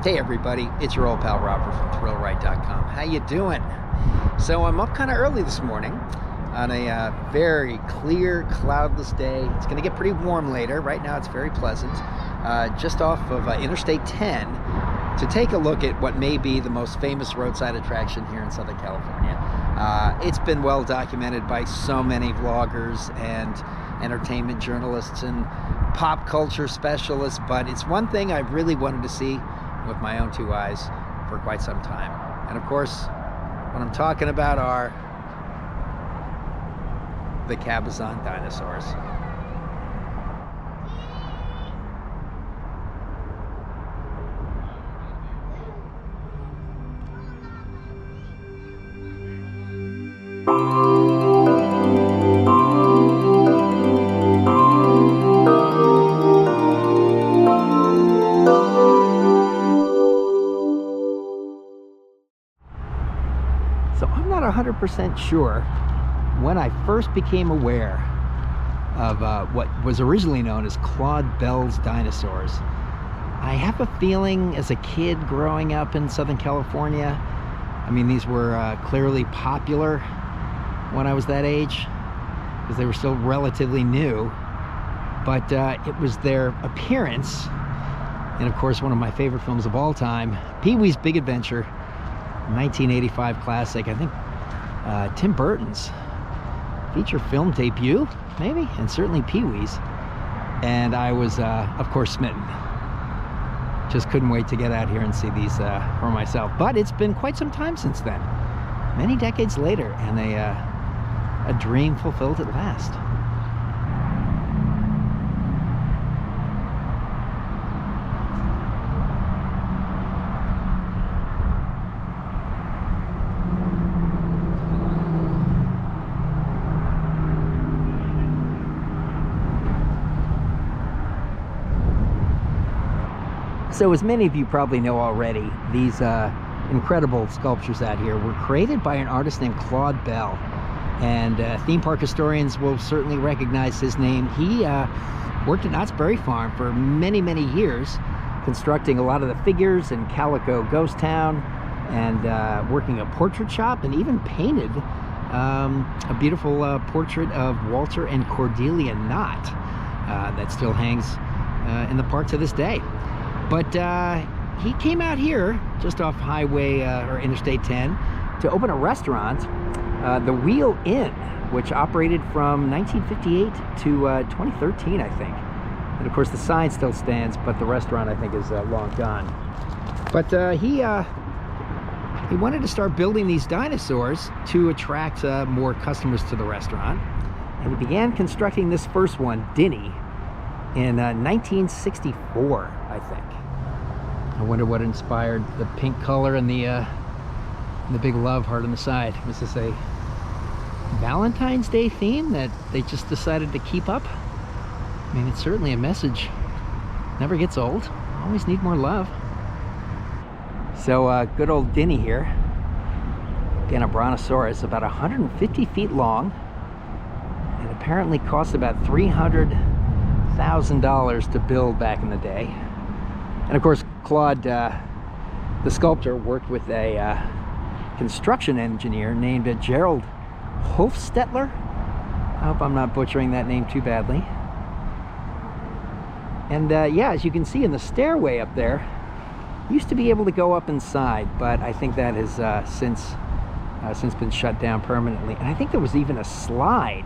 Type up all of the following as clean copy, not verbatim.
Hey everybody, it's your old pal Robert from ThrillRide.com. How you doing? So I'm up kind of early this morning on a very clear, cloudless day. It's going to get pretty warm later. Right now it's very pleasant. Just off of Interstate 10 to take a look at what may be the most famous roadside attraction here in Southern California. It's been well documented by so many vloggers and entertainment journalists and pop culture specialists, but it's one thing I've really wanted to see with my own two eyes for quite some time. And of course, what I'm talking about are the Cabazon dinosaurs. So I'm not 100% sure when I first became aware of what was originally known as Claude Bell's Dinosaurs. I have a feeling as a kid growing up in Southern California, I mean, these were clearly popular when I was that age because they were still relatively new, but it was their appearance, and of course one of my favorite films of all time, Pee-wee's Big Adventure, 1985 classic, I think Tim Burton's feature film debut, maybe, and certainly Pee-wee's. And I was, of course, smitten. Just couldn't wait to get out here and see these for myself. But it's been quite some time since then, many decades later, and a dream fulfilled at last. So as many of you probably know already, these incredible sculptures out here were created by an artist named Claude Bell. And theme park historians will certainly recognize his name. He worked at Knott's Berry Farm for many, many years, constructing a lot of the figures in Calico Ghost Town and working a portrait shop, and even painted a beautiful portrait of Walter and Cordelia Knott that still hangs in the park to this day. But he came out here just off Highway or Interstate 10 to open a restaurant, the Wheel Inn, which operated from 1958 to 2013, I think. And of course the sign still stands, but the restaurant I think is long gone. But he wanted to start building these dinosaurs to attract more customers to the restaurant. And he began constructing this first one, Denny, in 1964, I think. I wonder what inspired the pink color and the big love heart on the side. Was this a Valentine's Day theme that they just decided to keep up? I mean, it's certainly a message. Never gets old. Always need more love. So good old Denny here. Again, a brontosaurus, about 150 feet long, and apparently cost about $300,000 to build back in the day. And of course, Claude, the sculptor, worked with a construction engineer named Gerald Hofstetler. I hope I'm not butchering that name too badly. And yeah, as you can see in the stairway up there, used to be able to go up inside, but I think that has since been shut down permanently. And I think there was even a slide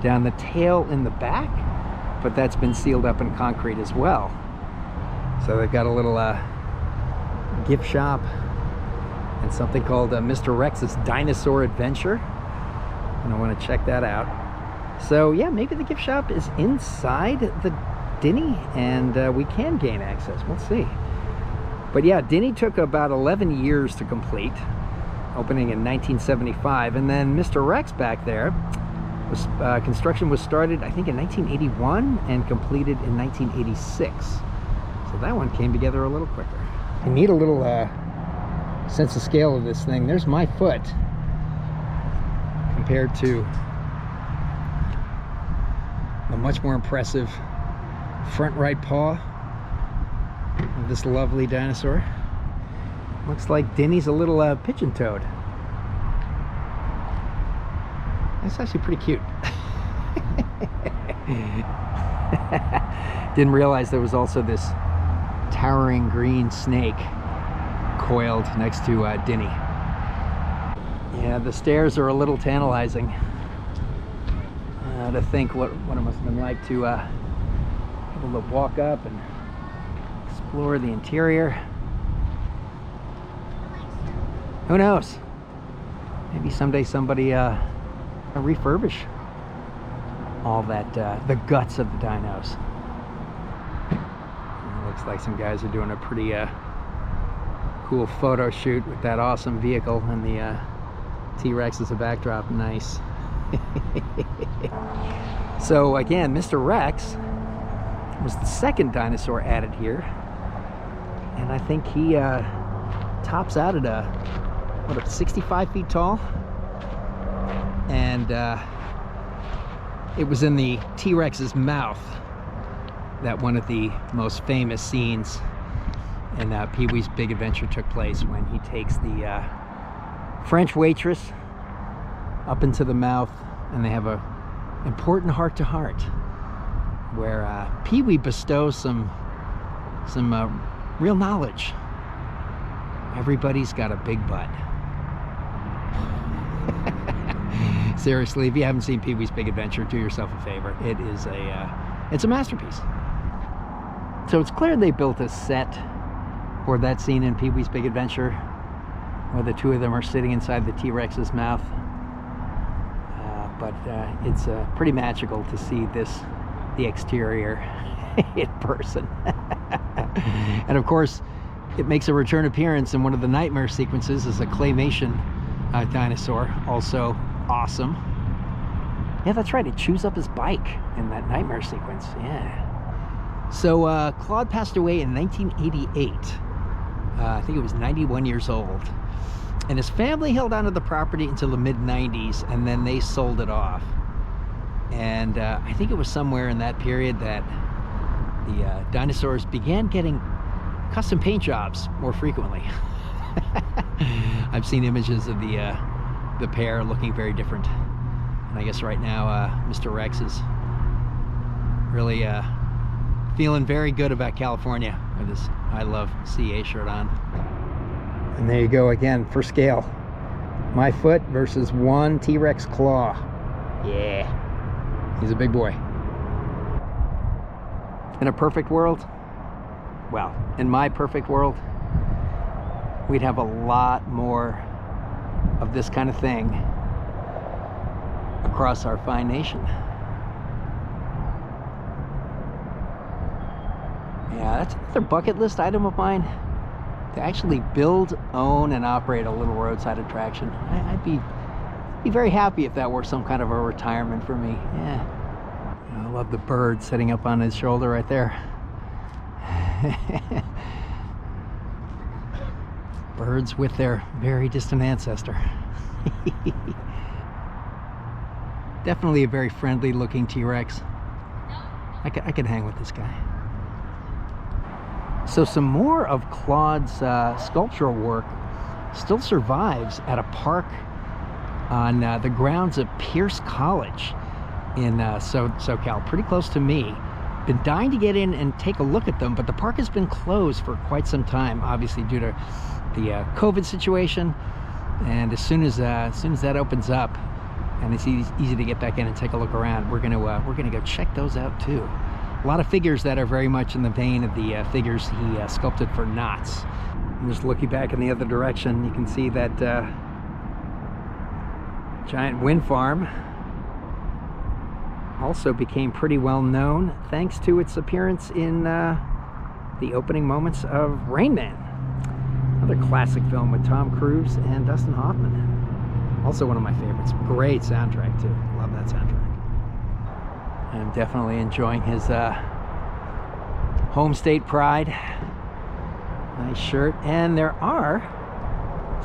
down the tail in the back, but that's been sealed up in concrete as well. So they've got a little gift shop and something called Mr. Rex's Dinosaur Adventure. And I want to check that out. So yeah, maybe the gift shop is inside the Denny, and we can gain access. We'll see. But yeah, Denny took about 11 years to complete, opening in 1975. And then Mr. Rex back there, was, construction was started, I think, in 1981 and completed in 1986. So that one came together a little quicker. You need a little sense of scale of this thing. There's my foot compared to a much more impressive front right paw of this lovely dinosaur. Looks like Denny's a little pigeon toad. That's actually pretty cute. Didn't realize there was also this towering green snake coiled next to Denny. Yeah, the stairs are a little tantalizing. To think what it must have been like to be able to walk up and explore the interior. Who knows? Maybe someday somebody refurbish all that, the guts of the dinos. It looks like some guys are doing a pretty cool photo shoot with that awesome vehicle and the T-Rex as a backdrop. Nice. So again, Mr. Rex was the second dinosaur added here, and I think he tops out at 65 feet tall, and it was in the T-Rex's mouth that one of the most famous scenes in Pee-wee's Big Adventure took place, when he takes the French waitress up into the mouth, and they have a important heart-to-heart where Pee-wee bestows some real knowledge. Everybody's got a big butt. Seriously, if you haven't seen Pee-wee's Big Adventure, do yourself a favor. It is it's a masterpiece. So it's clear they built a set for that scene in Pee-wee's Big Adventure, where the two of them are sitting inside the T-Rex's mouth. But it's pretty magical to see the exterior in person. And of course, it makes a return appearance in one of the nightmare sequences as a claymation dinosaur. Also awesome. Yeah, that's right, it chews up his bike in that nightmare sequence. Yeah. So Claude passed away in 1988. I think it was 91 years old. And his family held onto the property until the mid-90s, and then they sold it off. And I think it was somewhere in that period that the dinosaurs began getting custom paint jobs more frequently. I've seen images of the pair looking very different. And I guess right now Mr. Rex is really feeling very good about California with his I Love CA shirt on. And there you go again, for scale. My foot versus one T-Rex claw. Yeah, he's a big boy. In a perfect world, well, in my perfect world, we'd have a lot more of this kind of thing across our fine nation. Yeah, that's another bucket list item of mine, to actually build, own, and operate a little roadside attraction. I'd be very happy if that were some kind of a retirement for me. Yeah. I love the bird sitting up on his shoulder right there. Birds with their very distant ancestor. Definitely a very friendly looking T-Rex. I could hang with this guy. So some more of Claude's sculptural work still survives at a park on the grounds of Pierce College in SoCal, pretty close to me. Been dying to get in and take a look at them, but the park has been closed for quite some time, obviously due to the COVID situation. And as soon as that opens up and it's easy to get back in and take a look around, we're gonna go check those out too. A lot of figures that are very much in the vein of the figures he sculpted for Knott's. And just looking back in the other direction, you can see that giant wind farm also became pretty well known thanks to its appearance in the opening moments of Rain Man, another classic film with Tom Cruise and Dustin Hoffman. Also one of my favorites. Great soundtrack too. Love that soundtrack. I'm definitely enjoying his home state pride. Nice shirt. And there are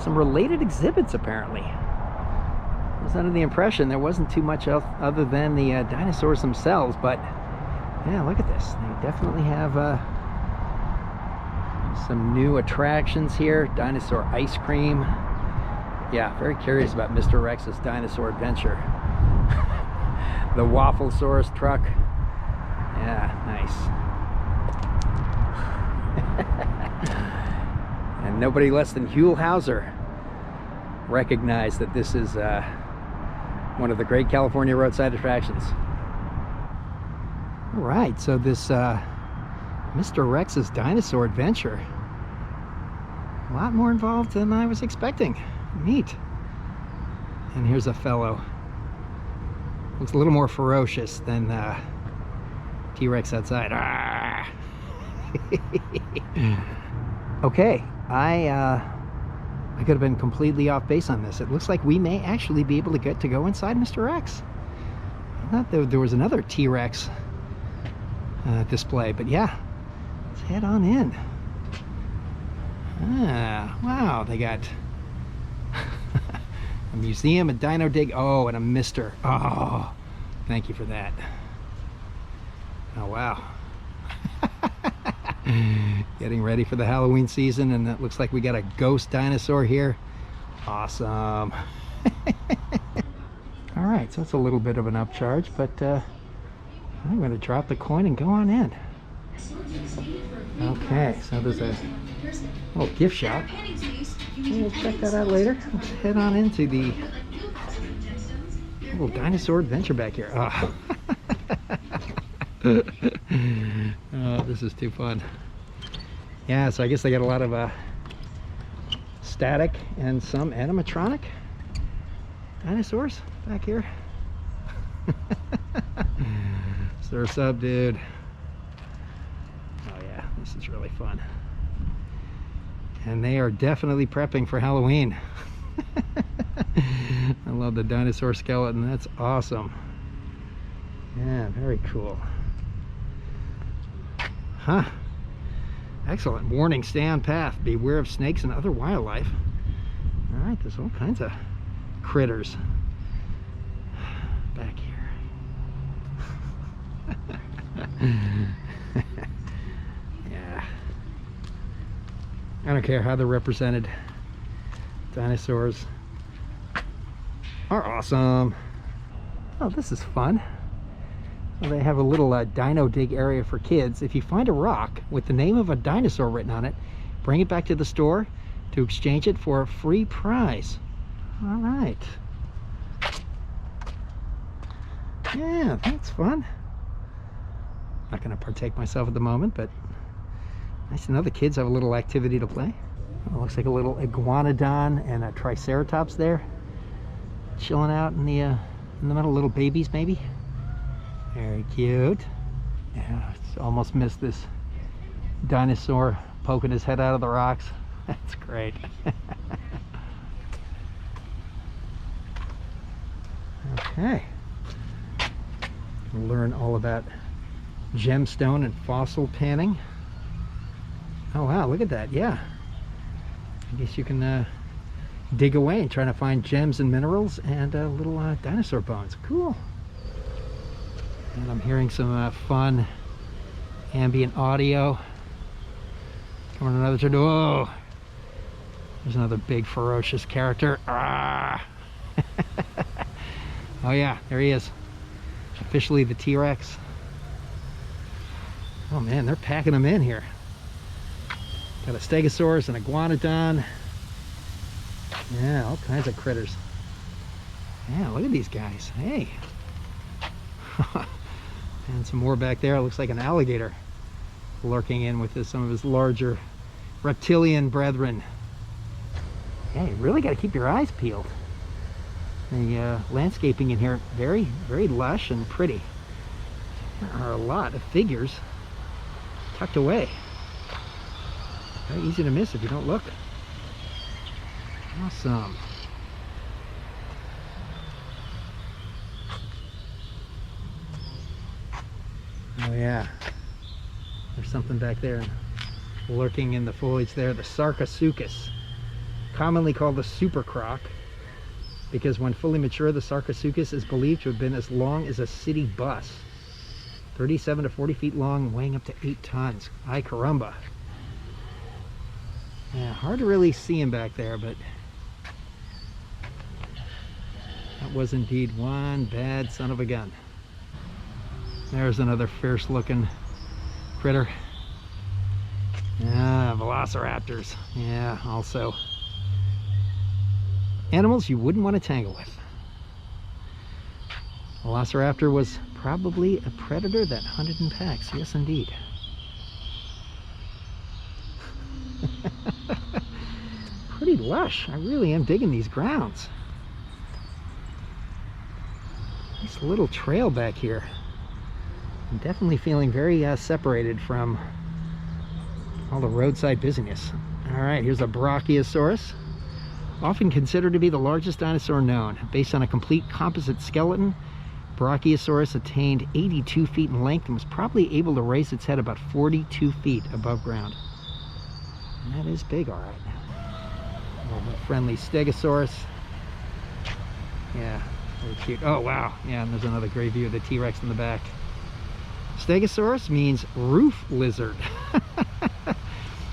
some related exhibits apparently. I was under the impression there wasn't too much else other than the dinosaurs themselves, but yeah, look at this. They definitely have Some new attractions here. Dinosaur ice cream. Yeah, very curious about Mr. Rex's Dinosaur Adventure. The Wafflesaurus truck. Yeah, nice. And nobody less than Huell Hauser recognized that this is one of the great California roadside attractions. All right, so this Mr. Rex's Dinosaur Adventure. A lot more involved than I was expecting. Neat. And here's a fellow. Looks a little more ferocious than T-Rex outside. Ah! Okay, I could have been completely off base on this. It looks like we may actually be able to get to go inside Mr. Rex. I thought there was another T-Rex display, but yeah, let's head on in. Ah, wow, they got a museum, a dino dig, oh, and a mister. Oh, thank you for that. Oh, wow. Getting ready for the Halloween season, and it looks like we got a ghost dinosaur here. Awesome. All right, so it's a little bit of an upcharge, but I'm going to drop the coin and go on in. Okay, so there's a little gift shop. We'll check that out later. Let's head on into the little Dinosaur Adventure back here. Oh. Oh, this is too fun. Yeah, so I guess they got a lot of static and some animatronic dinosaurs back here. Surf's up, dude. Oh yeah, this is really fun. And they are definitely prepping for Halloween. I love the dinosaur skeleton. That's awesome. Yeah, very cool. Huh. Excellent. Warning, stay on path. Beware of snakes and other wildlife. All right, there's all kinds of critters back here. Yeah. I don't care how they're represented. Dinosaurs are awesome. Oh, this is fun. Well, they have a little dino dig area for kids. If you find a rock with the name of a dinosaur written on it, bring it back to the store to exchange it for a free prize. All right. Yeah, that's fun. Not going to partake myself at the moment, but nice to know the kids have a little activity to play. Oh, looks like a little iguanodon and a triceratops there, chilling out in the middle. Little babies, maybe. Very cute. Yeah, it's almost missed this dinosaur poking his head out of the rocks. That's great. Okay. We'll learn all about gemstone and fossil panning. Oh wow, look at that. Yeah, I guess you can dig away and try to find gems and minerals and little dinosaur bones. Cool. And I'm hearing some fun ambient audio. Coming another turn. Whoa! There's another big ferocious character. Ah! Oh yeah, there he is. Officially the T-Rex. Oh man, they're packing them in here. Got a Stegosaurus and a Iguanodon. Yeah, all kinds of critters. Yeah, look at these guys. Hey. And some more back there. It looks like an alligator lurking in with some of his larger reptilian brethren. Yeah, you really got to keep your eyes peeled. The landscaping in here, very, very lush and pretty. There are a lot of figures tucked away. Very easy to miss if you don't look. Awesome. Oh yeah, there's something back there lurking in the foliage there. The Sarcosuchus, commonly called the super croc, because when fully mature, the Sarcosuchus is believed to have been as long as a city bus. 37 to 40 feet long, weighing up to 8 tons. Ay caramba. Yeah, hard to really see him back there, but that was indeed one bad son of a gun. There's another fierce looking critter. Yeah, velociraptors. Yeah, also animals you wouldn't want to tangle with. Velociraptor was probably a predator that hunted in packs. Yes, indeed. Pretty lush. I really am digging these grounds. Nice little trail back here. I'm definitely feeling very separated from all the roadside busyness. All right, here's a Brachiosaurus. Often considered to be the largest dinosaur known. Based on a complete composite skeleton, Brachiosaurus attained 82 feet in length and was probably able to raise its head about 42 feet above ground. And that is big, all right. A little bit friendly Stegosaurus. Yeah, very cute. Oh, wow. Yeah, and there's another great view of the T-Rex in the back. Stegosaurus means roof lizard.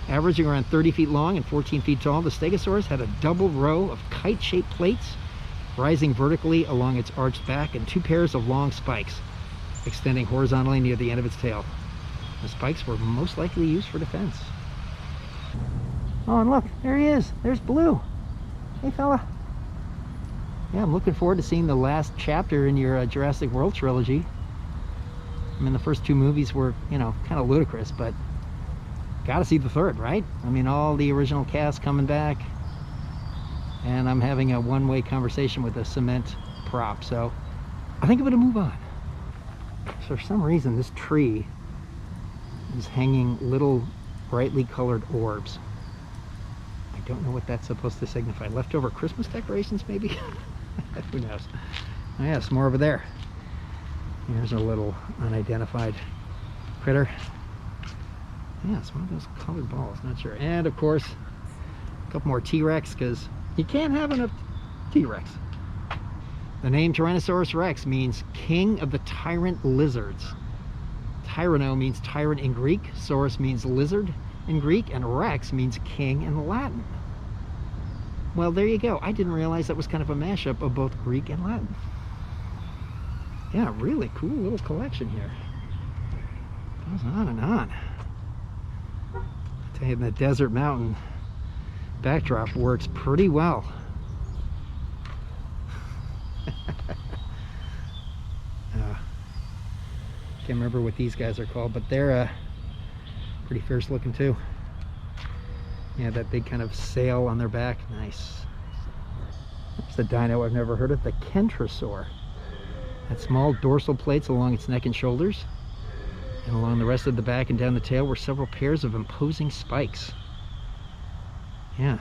Averaging around 30 feet long and 14 feet tall, the Stegosaurus had a double row of kite-shaped plates rising vertically along its arched back and 2 pairs of long spikes extending horizontally near the end of its tail. The spikes were most likely used for defense. Oh, and look, there he is. There's Blue. Hey, fella. Yeah, I'm looking forward to seeing the last chapter in your Jurassic World trilogy. I mean, the first 2 movies were, you know, kind of ludicrous, but gotta see the third, right? I mean, all the original cast coming back, and I'm having a one-way conversation with a cement prop, so I think I'm gonna move on. So for some reason, this tree is hanging little brightly colored orbs. I don't know what that's supposed to signify. Leftover Christmas decorations, maybe? Who knows? Oh yeah, some more over there. Here's a little unidentified critter. Yeah, it's one of those colored balls, not sure. And of course, a couple more T-Rex, because you can't have enough T-Rex. The name Tyrannosaurus Rex means king of the tyrant lizards. Tyranno means tyrant in Greek, saurus means lizard in Greek, and Rex means king in Latin. Well, there you go. I didn't realize that was kind of a mashup of both Greek and Latin. Yeah, really cool little collection here. Goes on and on. I tell you, the desert mountain backdrop works pretty well. Can't remember what these guys are called, but they're pretty fierce looking too. Yeah, that big kind of sail on their back. Nice. That's the dino I've never heard of, the Kentrosaur. Had small dorsal plates along its neck and shoulders, and along the rest of the back and down the tail were several pairs of imposing spikes. Yeah,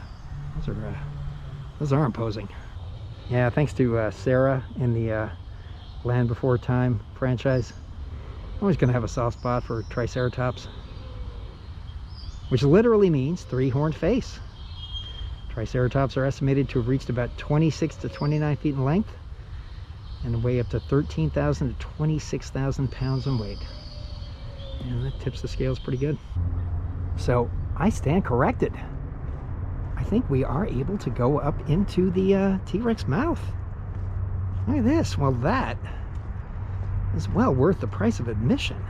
those are imposing. Yeah, thanks to Sarah in the Land Before Time franchise. I'm always going to have a soft spot for Triceratops, which literally means 3-horned face. Triceratops are estimated to have reached about 26 to 29 feet in length and weigh up to 13,000 to 26,000 pounds in weight. And that tips the scales pretty good. So I stand corrected. I think we are able to go up into the T-Rex mouth. Look at this. Well, that is well worth the price of admission.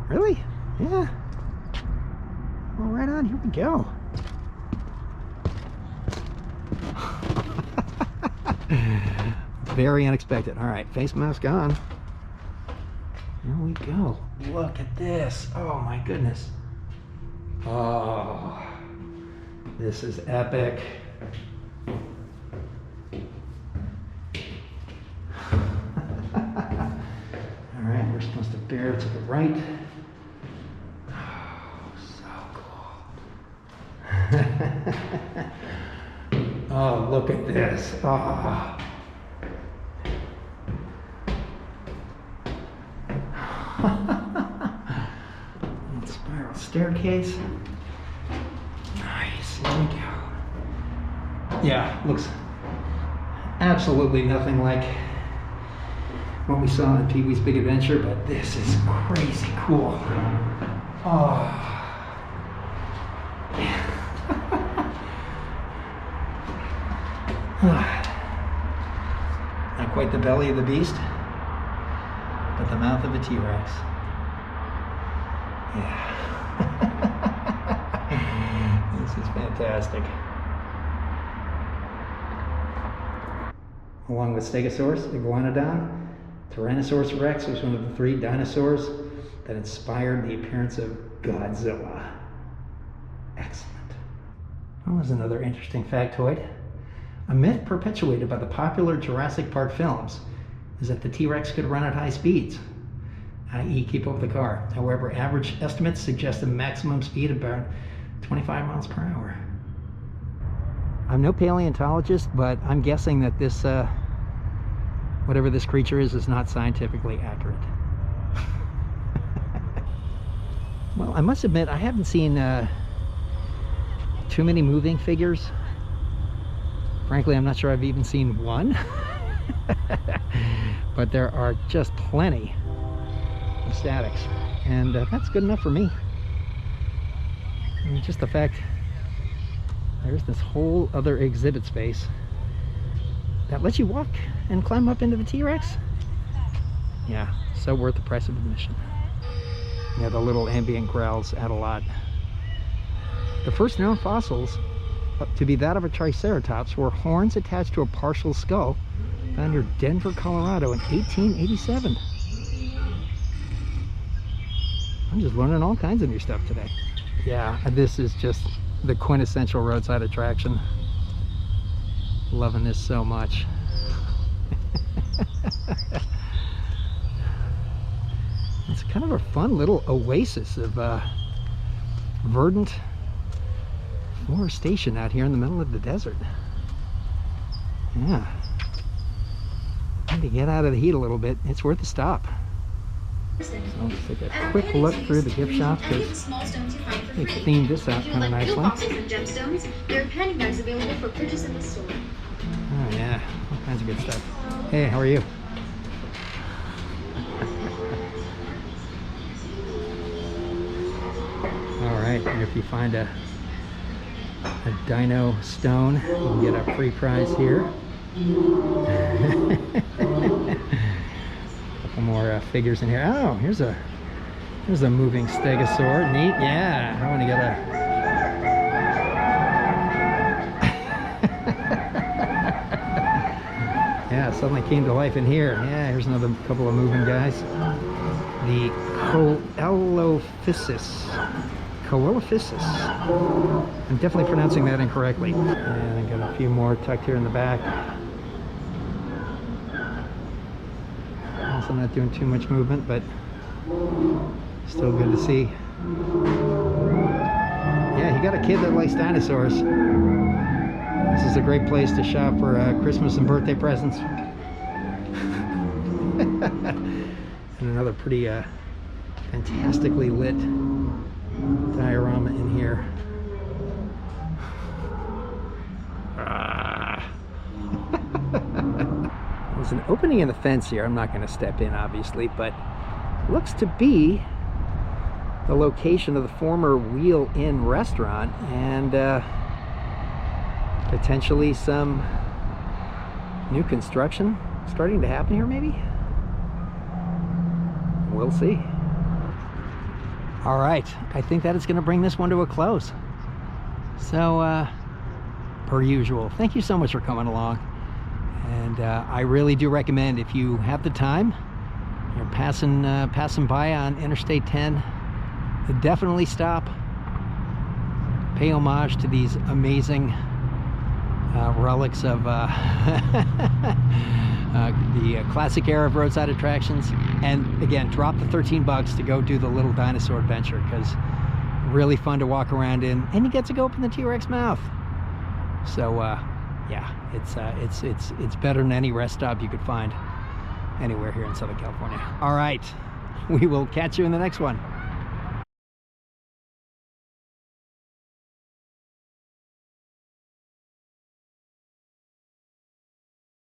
Really? Yeah. Well, right on. Here we go. Very unexpected. All right, face mask on. Here we go. Look at this. Oh my goodness. Oh, this is epic. All right, we're supposed to bear to the right. Oh, so cool. Oh, look at this. Oh. Spiral staircase. Nice. Here we go. Yeah, looks absolutely nothing like what we saw in Pee-wee's Big Adventure, but this is crazy cool. Oh, Not quite the belly of the beast, but the mouth of a T-Rex. Yeah. This is fantastic. Along with Stegosaurus, Iguanodon, Tyrannosaurus Rex was one of the 3 dinosaurs that inspired the appearance of Godzilla. Excellent. Well, there's another interesting factoid. A myth perpetuated by the popular Jurassic Park films is that the T-Rex could run at high speeds, i.e. keep up with the car. However, average estimates suggest a maximum speed of about 25 miles per hour. I'm no paleontologist, but I'm guessing that this, whatever this creature is not scientifically accurate. Well, I must admit, I haven't seen too many moving figures. Frankly, I'm not sure I've even seen one. But there are just plenty of statics, and that's good enough for me. I mean, just the fact there's this whole other exhibit space that lets you walk and climb up into the T-Rex. Yeah, so worth the price of admission. Yeah, the little ambient growls add a lot. The first known fossils to be that of a Triceratops were horns attached to a partial skull found near Denver, Colorado in 1887. I'm just learning all kinds of new stuff today. Yeah, this is just the quintessential roadside attraction. Loving this so much. It's kind of a fun little oasis of verdant forestation out here in the middle of the desert. Yeah. To get out of the heat a little bit, it's worth a stop. So I'll just take a quick look through the gift shop because they cleaned this out kind of nicely. There are panty bags available for purchase in the store. Oh yeah, all kinds of good stuff. Hey, how are you? All right, and if you find a dino stone, you can get a free prize here. Couple more figures in here. Oh, here's a moving stegosaur. Neat. Yeah, I want to get a yeah, suddenly came to life in here. Yeah, here's another couple of moving guys. The Coelophysis. I'm definitely pronouncing that incorrectly. And I got a few more tucked here in the back. Also not doing too much movement, but still good to see. Yeah, you got a kid that likes dinosaurs. This is a great place to shop for Christmas and birthday presents. And another pretty fantastically lit diorama in here. There's an opening in the fence here. I'm not going to step in, obviously, but looks to be the location of the former Wheel Inn restaurant, and potentially some new construction starting to happen here, maybe? We'll see. All right, I think that is going to bring this one to a close. So, per usual, thank you so much for coming along. And I really do recommend, if you have the time, you're passing by on Interstate 10, definitely stop, pay homage to these amazing relics of the classic era of roadside attractions. And again, drop the 13 bucks to go do the little Dinosaur Adventure, because really fun to walk around in, and you get to go up in the T-Rex mouth. So yeah, it's better than any rest stop you could find anywhere here in Southern California. All right, we will catch you in the next one.